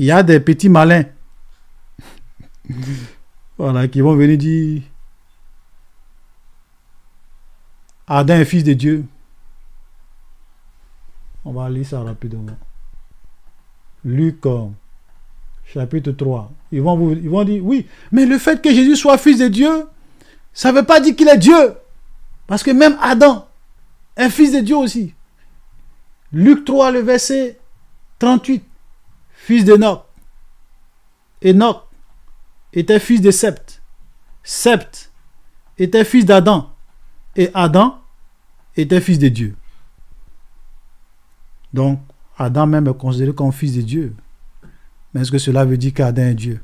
Il y a des petits malins voilà, qui vont venir dire Adam est fils de Dieu. On va lire ça rapidement. Luc chapitre 3. Ils vont dire oui, mais le fait que Jésus soit fils de Dieu, ça ne veut pas dire qu'il est Dieu. Parce que même Adam est fils de Dieu aussi. Luc 3, le verset 38. Fils d'Enoch. Enoch était fils de Sept. Sept était fils d'Adam. Et Adam était fils de Dieu. Donc, Adam même est considéré comme fils de Dieu. Mais est-ce que cela veut dire qu'Adam est Dieu?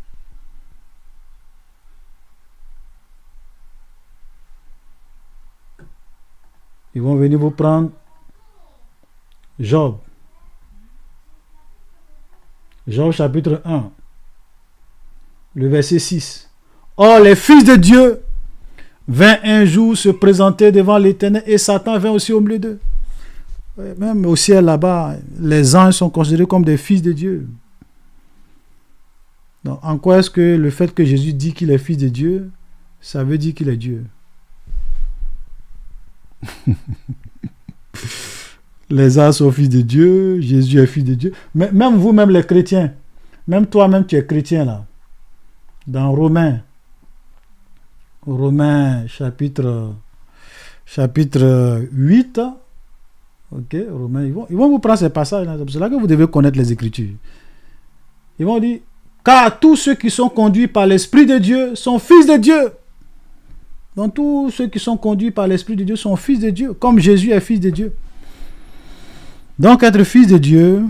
Ils vont venir vous prendre Job. Job chapitre 1, le verset 6. Or, les fils de Dieu vinrent un jour se présenter devant l'Éternel et Satan vint aussi au milieu d'eux. Même au ciel là-bas, les anges sont considérés comme des fils de Dieu. Donc, en quoi est-ce que le fait que Jésus dit qu'il est fils de Dieu, ça veut dire qu'il est Dieu? Les anges sont fils de Dieu, Jésus est fils de Dieu. Mais même vous, même les chrétiens, même toi-même tu es chrétien là. Dans Romains chapitre 8, ok, Romains, ils vont vous prendre ces passages là. C'est là que vous devez connaître les Écritures. Ils vont dire, car tous ceux qui sont conduits par l'Esprit de Dieu sont fils de Dieu. Donc tous ceux qui sont conduits par l'Esprit de Dieu sont fils de Dieu, comme Jésus est fils de Dieu. Donc être fils de Dieu,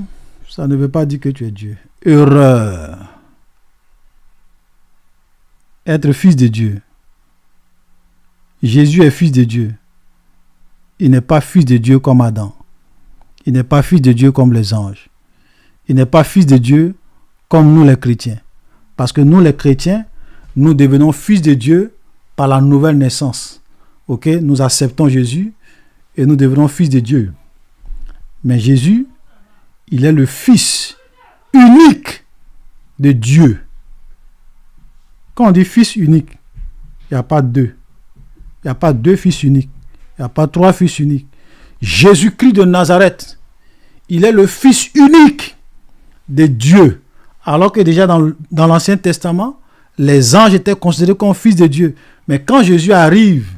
ça ne veut pas dire que tu es Dieu. Erreur. Être fils de Dieu. Jésus est fils de Dieu. Il n'est pas fils de Dieu comme Adam. Il n'est pas fils de Dieu comme les anges. Il n'est pas fils de Dieu comme nous les chrétiens. Parce que nous les chrétiens, nous devenons fils de Dieu par la nouvelle naissance. Ok? Nous acceptons Jésus et nous devenons fils de Dieu. Mais Jésus, il est le fils unique de Dieu. Quand on dit fils unique, il n'y a pas deux. Il n'y a pas deux fils uniques. Il n'y a pas trois fils uniques. Jésus-Christ de Nazareth, il est le fils unique de Dieu. Alors que déjà dans l'Ancien Testament, les anges étaient considérés comme fils de Dieu. Mais quand Jésus arrive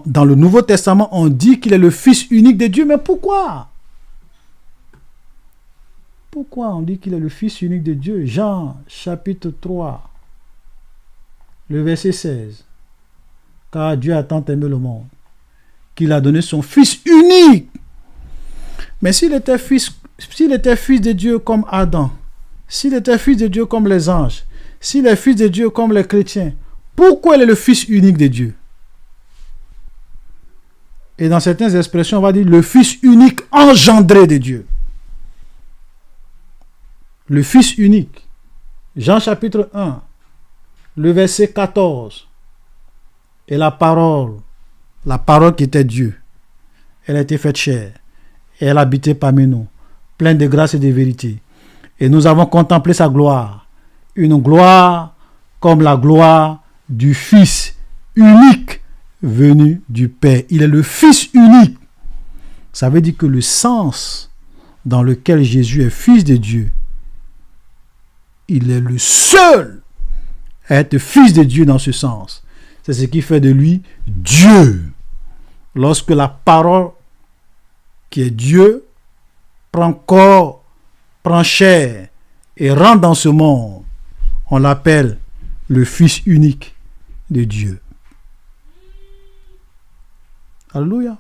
dans le Nouveau Testament, on dit qu'il est le fils unique de Dieu. Mais pourquoi? Pourquoi on dit qu'il est le fils unique de Dieu? Jean chapitre 3, le verset 16. Car Dieu a tant aimé le monde qu'il a donné son fils unique. Mais s'il était fils de Dieu comme Adam, s'il était fils de Dieu comme les anges, s'il est fils de Dieu comme les chrétiens, pourquoi il est le fils unique de Dieu? Et dans certaines expressions, on va dire le fils unique engendré de Dieu. Le fils unique. Jean chapitre 1, le verset 14. Et la parole qui était Dieu, elle a été faite chair. Et elle habitait parmi nous, pleine de grâce et de vérité. Et nous avons contemplé sa gloire. Une gloire comme la gloire du Fils unique venu du Père. Il est le Fils unique. Ça veut dire que le sens dans lequel Jésus est Fils de Dieu, il est le seul à être Fils de Dieu dans ce sens. C'est ce qui fait de lui Dieu. Lorsque la parole qui est Dieu prend corps, prend chair et rentre dans ce monde, on l'appelle le Fils unique de Dieu. Alléluia.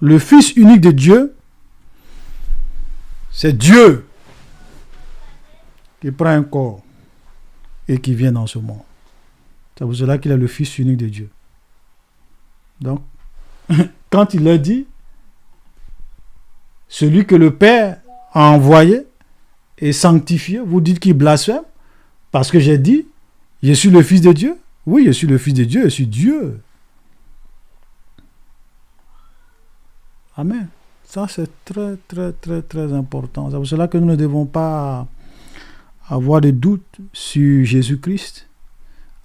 Le Fils unique de Dieu, c'est Dieu qui prend un corps et qui vient dans ce monde. C'est pour cela qu'il est le Fils unique de Dieu. Donc, quand il leur dit, celui que le Père a envoyé et sanctifié, vous dites qu'il blasphème, parce que j'ai dit, je suis le Fils de Dieu. Oui, je suis le Fils de Dieu, je suis Dieu. Amen. Ça, c'est très, très, très, très important. C'est pour cela que nous ne devons pas avoir des doutes sur Jésus-Christ.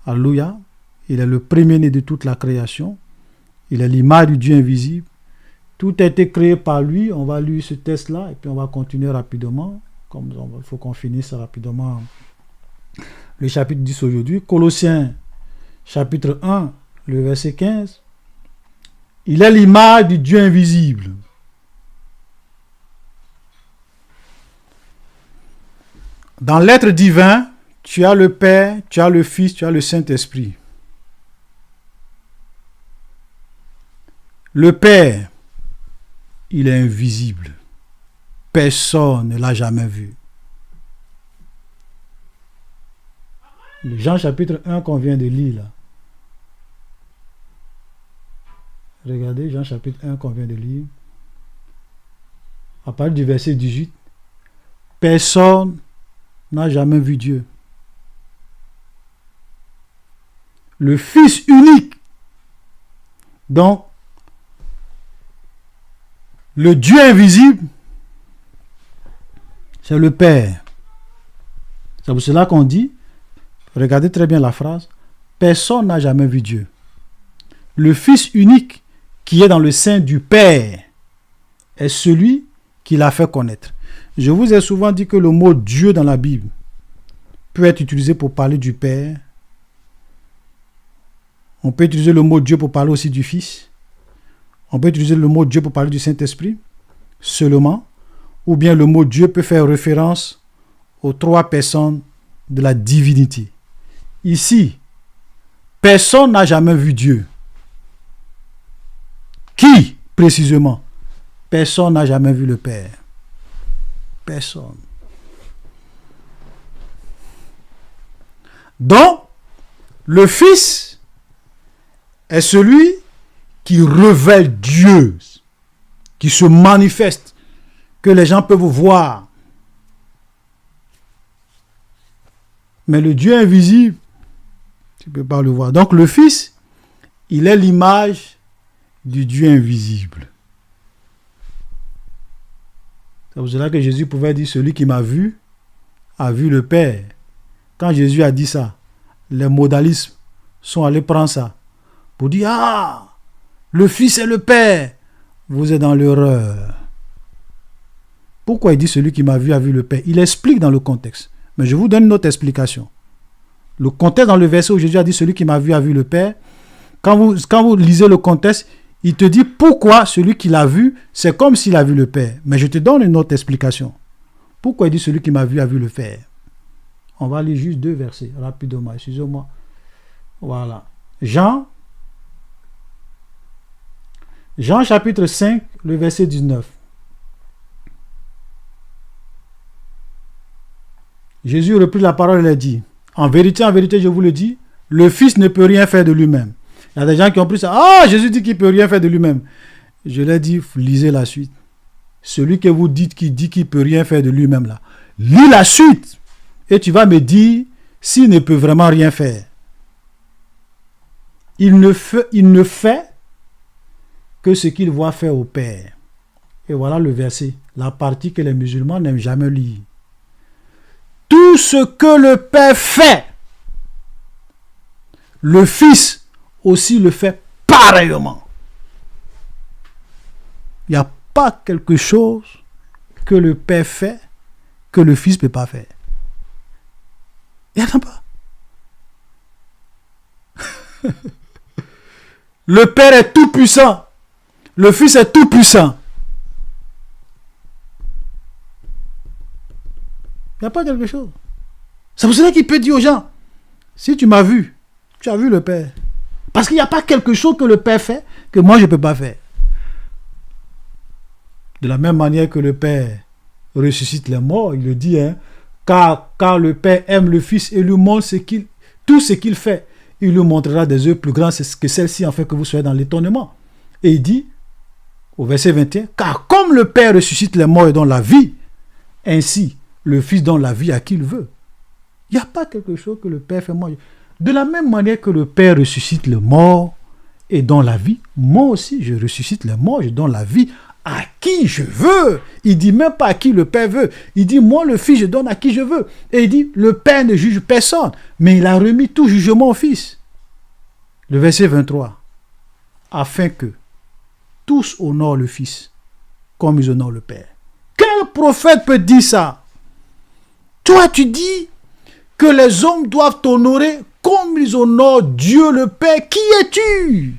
Alléluia. Il est le premier-né de toute la création. Il est l'image du Dieu invisible. Tout a été créé par lui. On va lire ce texte-là et puis on va continuer rapidement. Il faut qu'on finisse rapidement le chapitre 10 aujourd'hui. Colossiens, chapitre 1, le verset 15. Il est l'image du Dieu invisible. Dans l'être divin, tu as le Père, tu as le Fils, tu as le Saint-Esprit. Le Père, il est invisible. Personne ne l'a jamais vu. Le Jean chapitre 1 qu'on vient de lire là. Regardez Jean chapitre 1 qu'on vient de lire. À partir du verset 18. Personne n'a jamais vu Dieu. Le Fils unique. Donc, le Dieu invisible, c'est le Père. C'est pour cela qu'on dit, regardez très bien la phrase, personne n'a jamais vu Dieu. Le Fils unique qui est dans le sein du Père est celui qui l'a fait connaître. Je vous ai souvent dit que le mot Dieu dans la Bible peut être utilisé pour parler du Père. On peut utiliser le mot Dieu pour parler aussi du Fils. On peut utiliser le mot Dieu pour parler du Saint-Esprit seulement. Ou bien le mot Dieu peut faire référence aux trois personnes de la divinité. Ici, personne n'a jamais vu Dieu. Qui, précisément? Personne n'a jamais vu le Père. Personne. Donc, le Fils est celui qui révèle Dieu, qui se manifeste, que les gens peuvent voir. Mais le Dieu invisible, tu ne peux pas le voir. Donc le Fils, il est l'image du Dieu invisible. C'est pour cela que Jésus pouvait dire, celui qui m'a vu, a vu le Père. Quand Jésus a dit ça, les modalismes sont allés prendre ça pour dire, ah, le Fils est le Père. Vous êtes dans l'erreur. Pourquoi il dit celui qui m'a vu a vu le Père? Il explique dans le contexte. Mais je vous donne une autre explication. Le contexte dans le verset où Jésus a dit celui qui m'a vu a vu le Père. Quand vous lisez le contexte, il te dit pourquoi celui qui l'a vu, c'est comme s'il a vu le Père. Mais je te donne une autre explication. Pourquoi il dit celui qui m'a vu a vu le Père? On va lire juste 2 versets rapidement. Excusez-moi. Voilà. Jean chapitre 5, le verset 19. Jésus reprit la parole et a dit, en vérité, je vous le dis, le Fils ne peut rien faire de lui-même. Il y a des gens qui ont pris ça. Ah, Jésus dit qu'il ne peut rien faire de lui-même. Je leur ai dit, lisez la suite. Celui que vous dites qui dit qu'il ne peut rien faire de lui-même là, lis la suite. Et tu vas me dire s'il ne peut vraiment rien faire. Il ne fait que ce qu'il voit faire au Père. Et voilà le verset, la partie que les musulmans n'aiment jamais lire. Tout ce que le Père fait, le Fils aussi le fait pareillement. Il n'y a pas quelque chose que le Père fait que le Fils ne peut pas faire. Il n'y en a pas. Le Père est tout puissant. Le Fils est tout puissant. Il n'y a pas quelque chose. C'est pour cela qu'il peut dire aux gens, si tu m'as vu, tu as vu le Père. Parce qu'il n'y a pas quelque chose que le Père fait que moi je ne peux pas faire. De la même manière que le Père ressuscite les morts, il le dit, hein, car le Père aime le Fils et lui montre tout ce qu'il fait. Il lui montrera des œuvres plus grandes que celles-ci, afin que vous soyez dans l'étonnement. Et il dit, au verset 21, car comme le Père ressuscite les morts et donne la vie, ainsi le Fils donne la vie à qui il veut. Il n'y a pas quelque chose que le Père fait moi. De la même manière que le Père ressuscite les morts et donne la vie, moi aussi je ressuscite les morts, je donne la vie à qui je veux. Il dit même pas à qui le Père veut. Il dit, moi le Fils, je donne à qui je veux. Et il dit, le Père ne juge personne, mais il a remis tout jugement au Fils. Le verset 23. Afin que tous honorent le Fils, comme ils honorent le Père. Quel prophète peut dire ça? Toi, tu dis que les hommes doivent t'honorer comme ils honorent Dieu le Père. Qui es-tu?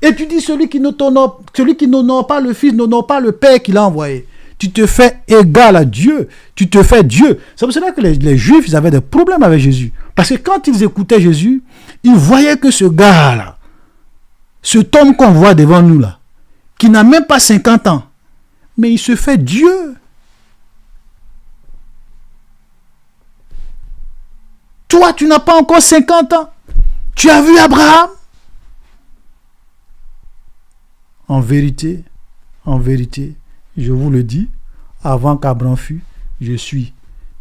Et tu dis celui qui n'honore pas le Fils n'honore pas le Père qui l'a envoyé. Tu te fais égal à Dieu. Tu te fais Dieu. C'est pour cela que les Juifs ils avaient des problèmes avec Jésus. Parce que quand ils écoutaient Jésus, ils voyaient que ce gars-là, cet homme qu'on voit devant nous là, qui n'a même pas 50 ans, mais il se fait Dieu. Toi, tu n'as pas encore 50 ans. Tu as vu Abraham? En vérité, je vous le dis, avant qu'Abraham fût, je suis.